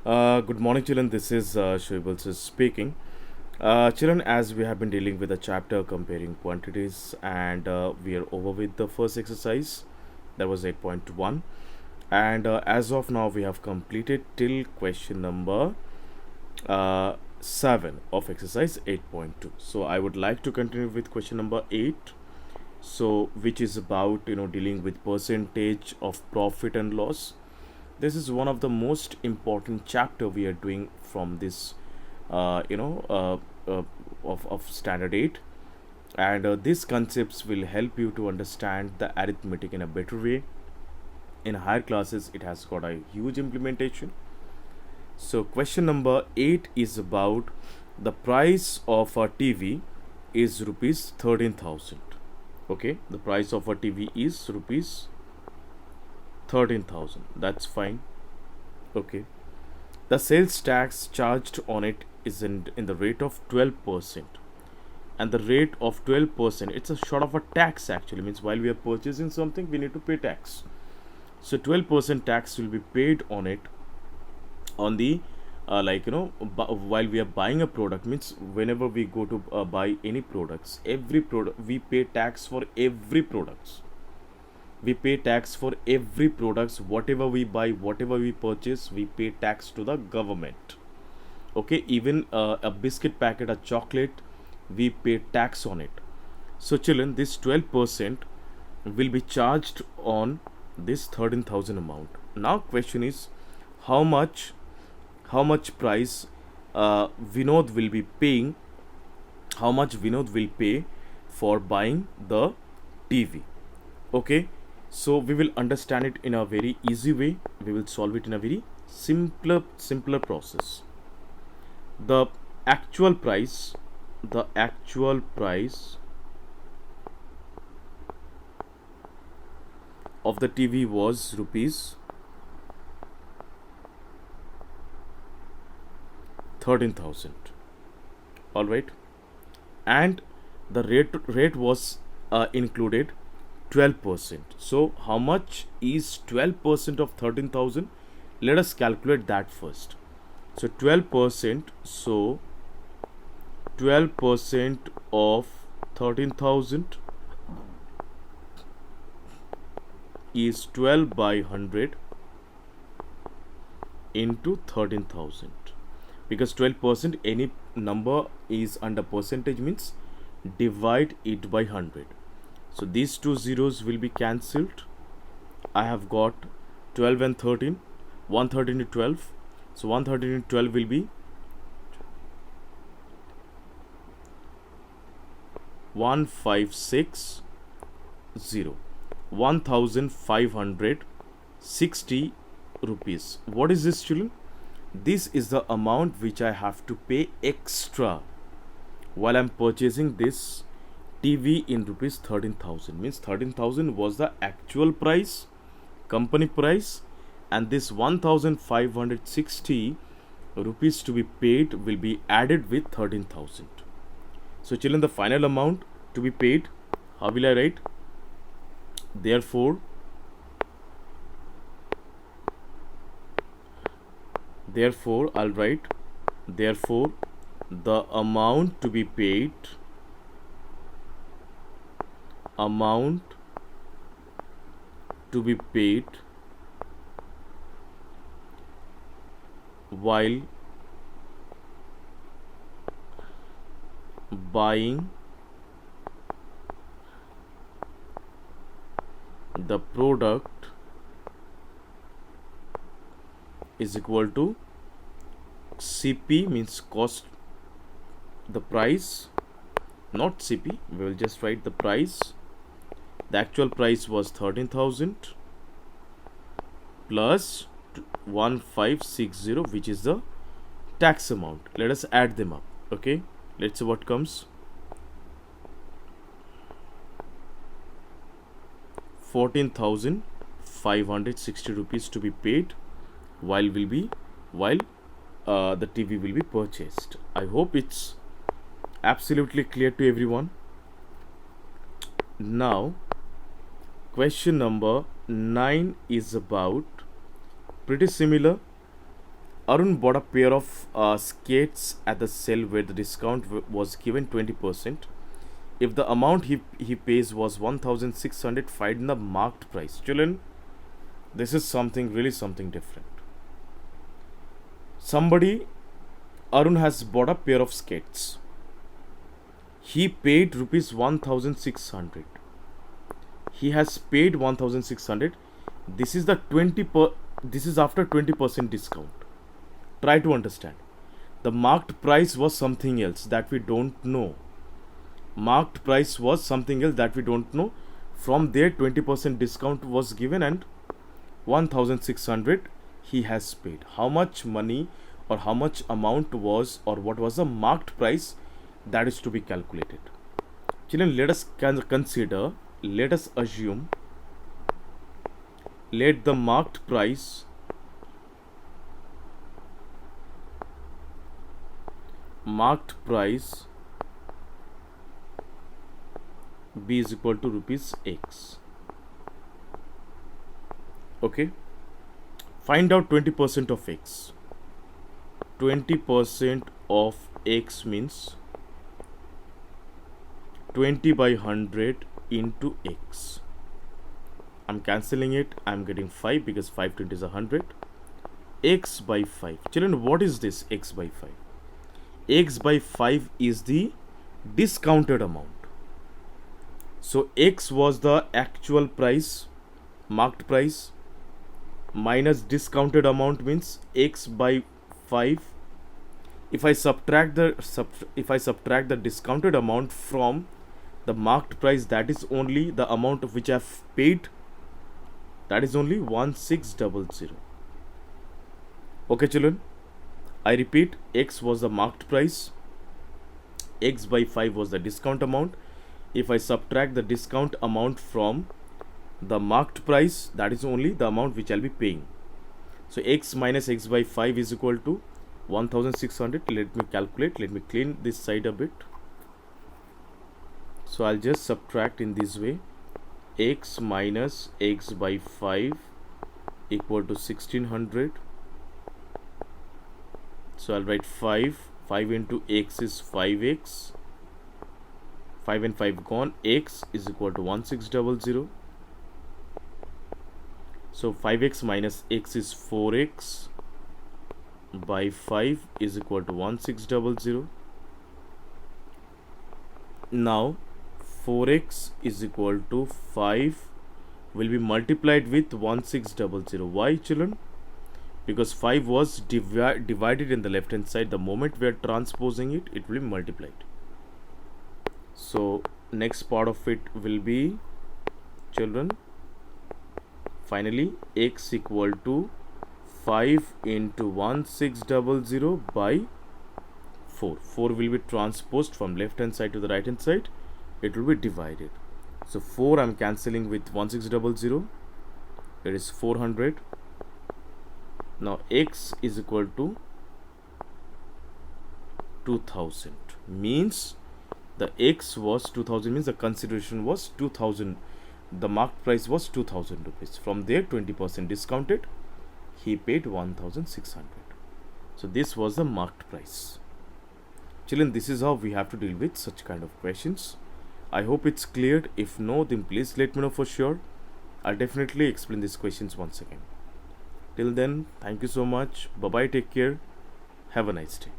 Good morning, children. This is Shoaib speaking. Children, as we have been dealing with a chapter comparing quantities, and we are over with the first exercise, that was 8.1. And as of now, we have completed till question number 7 of exercise 8.2. So, I would like to continue with question number 8. So, which is about dealing with percentage of profit and loss. This is one of the most important chapter we are doing from this uh, you know uh, of standard 8, and these concepts will help you to understand the arithmetic in a better way. In higher classes it has got a huge implementation. So question number 8 is about the price of a TV is rupees 13,000. Okay, the price of a TV is rupees 13,000. That's fine. Okay, the sales tax charged on it is in the rate of 12%, and the rate of 12%, it's a sort of a tax actually, means while we are purchasing something we need to pay tax. So 12% tax will be paid on it, on the while we are buying a product, means whenever we go to buy any products, every product we pay tax for every products. We pay tax for every products, whatever we buy, whatever we purchase, we pay tax to the government. Okay, even a biscuit packet, a chocolate, we pay tax on it. So children, this 12% will be charged on this 13,000 amount. Now question is, how much how much price Vinod will be paying, how much Vinod will pay for buying the TV. Okay, so we will understand it in a very easy way, we will solve it in a very simpler process. The actual price, the actual price of the TV was rupees 13,000. All right, and the rate was included 12%. So how much is 12% of 13,000? Let us calculate that first. So 12%, so 12% of 13,000 is 12 by 100 into 13,000, because 12%, any number is under percentage, means divide it by 100. So these two zeros will be cancelled. I have got 12 and 13, 113 to 12. So 113 to 12 will be 1560, 1560 rupees. What is this, children? This is the amount which I have to pay extra while I'm purchasing this TV in rupees 13,000. Means 13,000 was the actual price, company price, and this 1560 rupees to be paid will be added with 13,000. So children, the final amount to be paid, how will I write? Therefore I'll write, therefore the amount to be paid, amount to be paid while buying the product is equal to CP, means cost, the price, not CP, we will just write the price. The actual price was 13,000 plus 1560, which is the tax amount. Let us add them up. Okay, let's see what comes. 14,560 rupees to be paid while the TV will be purchased. I hope it's absolutely clear to everyone. Now question number 9 is about pretty similar. Arun bought a pair of skates at the sale where the discount was given 20%. If the amount he pays was 1600, find the marked price. Children, this is something really something different. Somebody, Arun has bought a pair of skates. He paid rupees 1600. He has paid 1600. This is the this is after 20% discount. Try to understand. The marked price was something else that we don't know. Marked price was something else that we don't know. From there 20% discount was given and 1600 he has paid. How much money or how much amount was or what was the marked price, that is to be calculated. Children, let us consider, let us assume, let the marked price b is equal to rupees x. Okay, find out 20% of x. 20% of x means 20 by 100 into x. I'm cancelling it. I'm getting 5 because 5 20 is 100. X by 5. Children, what is this x by 5? X by 5 is the discounted amount. So x was the actual price, marked price, minus discounted amount means x by 5. If I subtract the discounted amount from the marked price, that is only the amount of which I have paid, that is only 1600. Okay children, I repeat, x was the marked price, x by 5 was the discount amount. If I subtract the discount amount from the marked price, that is only the amount which I'll be paying. So x minus x by 5 is equal to 1600. Let me calculate. Let me clean this side a bit. So I'll just subtract in this way. X minus x by 5 equal to 1600. So I'll write 5 into x is 5x, 5 and 5 gone, x is equal to 1600. So 5x minus x is 4x by 5 is equal to 1600. Now 4x is equal to 5 will be multiplied with 1600. Why children? Because 5 was divided in the left hand side. The moment we are transposing it, it will be multiplied. So next part of it will be, children, finally x equal to 5 into 1600 by 4. 4 will be transposed from left hand side to the right hand side. It will be divided. So 4 I am cancelling with 1600. It is 400. Now x is equal to 2000, means the x was 2000, means the consideration was 2000. The marked price was 2000 rupees. From there 20% discounted, he paid 1600. So this was the marked price. Children, this is how we have to deal with such kind of questions. I hope it's cleared. If no, then please let me know for sure. I'll definitely explain these questions once again. Till then, thank you so much. Bye bye, take care. Have a nice day.